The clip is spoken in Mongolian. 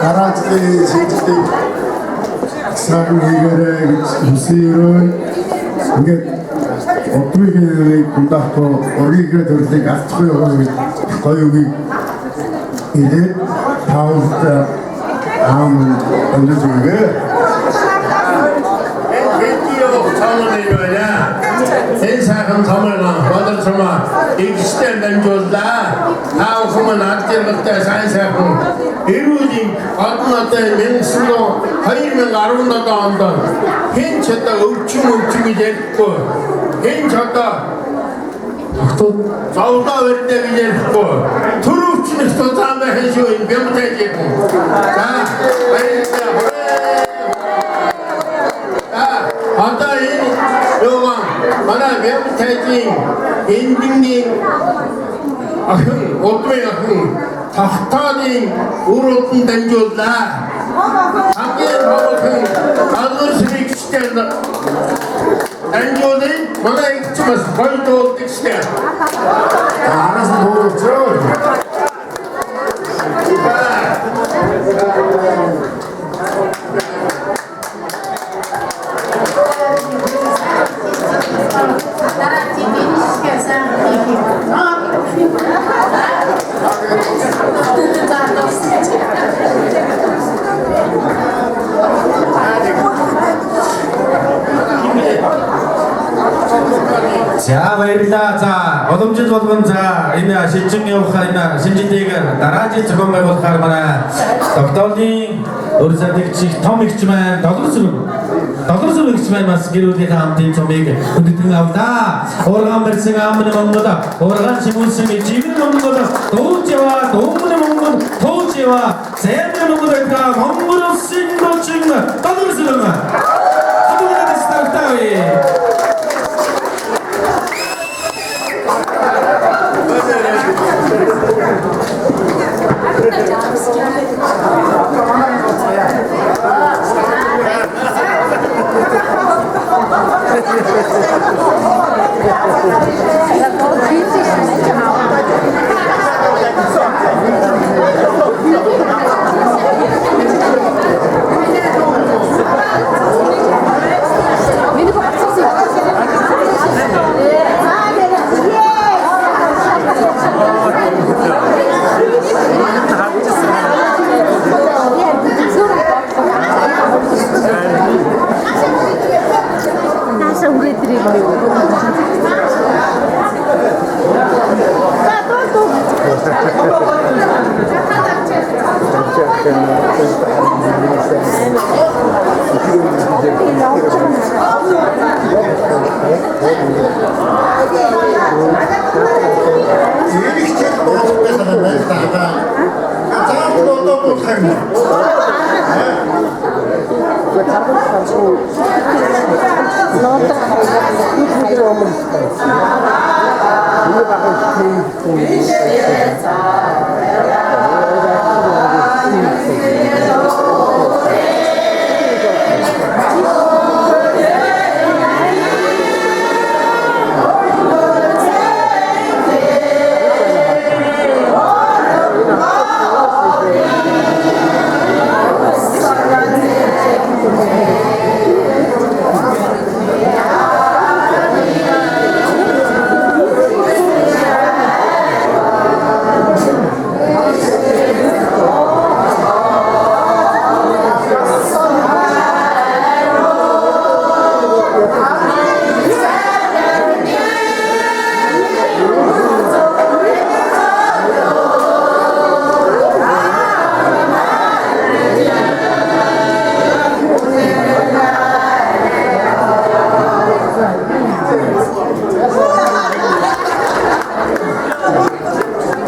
дараагийн шийдвэрийг сайн хийгээрэй гэж хүсье. Ингээд өдрийн гундахгүй өргөгийн төрлийг авахгүй гоё үгийг идээд таавд аам өндөрлөгөө. Энэ сайхан цамраа бодол цамаа ихтэй дамжууллаа. Таа хүмүүс надад сайн сайхан эрүүлийн одноотой 2017 онд хэн ч одоо өвчин гэж ярихгүй. Хэн ч одоо зовлоо өрдөө гэж ярихгүй. Төрөвчнөс тутаамаа хэн шүү юм бямтай юм. За одоо энэ 요건 манай бямтайгийн эндингийн ахын өдрийн ахын тахтаадын өрөөдөн дамжууллаа. хамгийн хавхан алгоритмиктэй дамжуулын манай ихчмас хоёрдугаар араас нь боолцоо. За баярлалаа. За боломжит болгон за энэ шилжин явах энэ шинжилгээг дараагийн зохион байгуулахаар манай докторийн өрсөлдөгч том ихч маань доллар сүрэг ихч маань бас гэрүүлгийн хамтын цомыг хүндэтгэн авлаа. Ургаан барьсан амны Монгол, ургаан шимүүлсэн жимэн Монгол, дуужава, дууны Монгол, тоожава, зэвэн Монгол гэх Монгол улсын нуучин доллар сүрэг. Хадгалаад стартаа. Yes.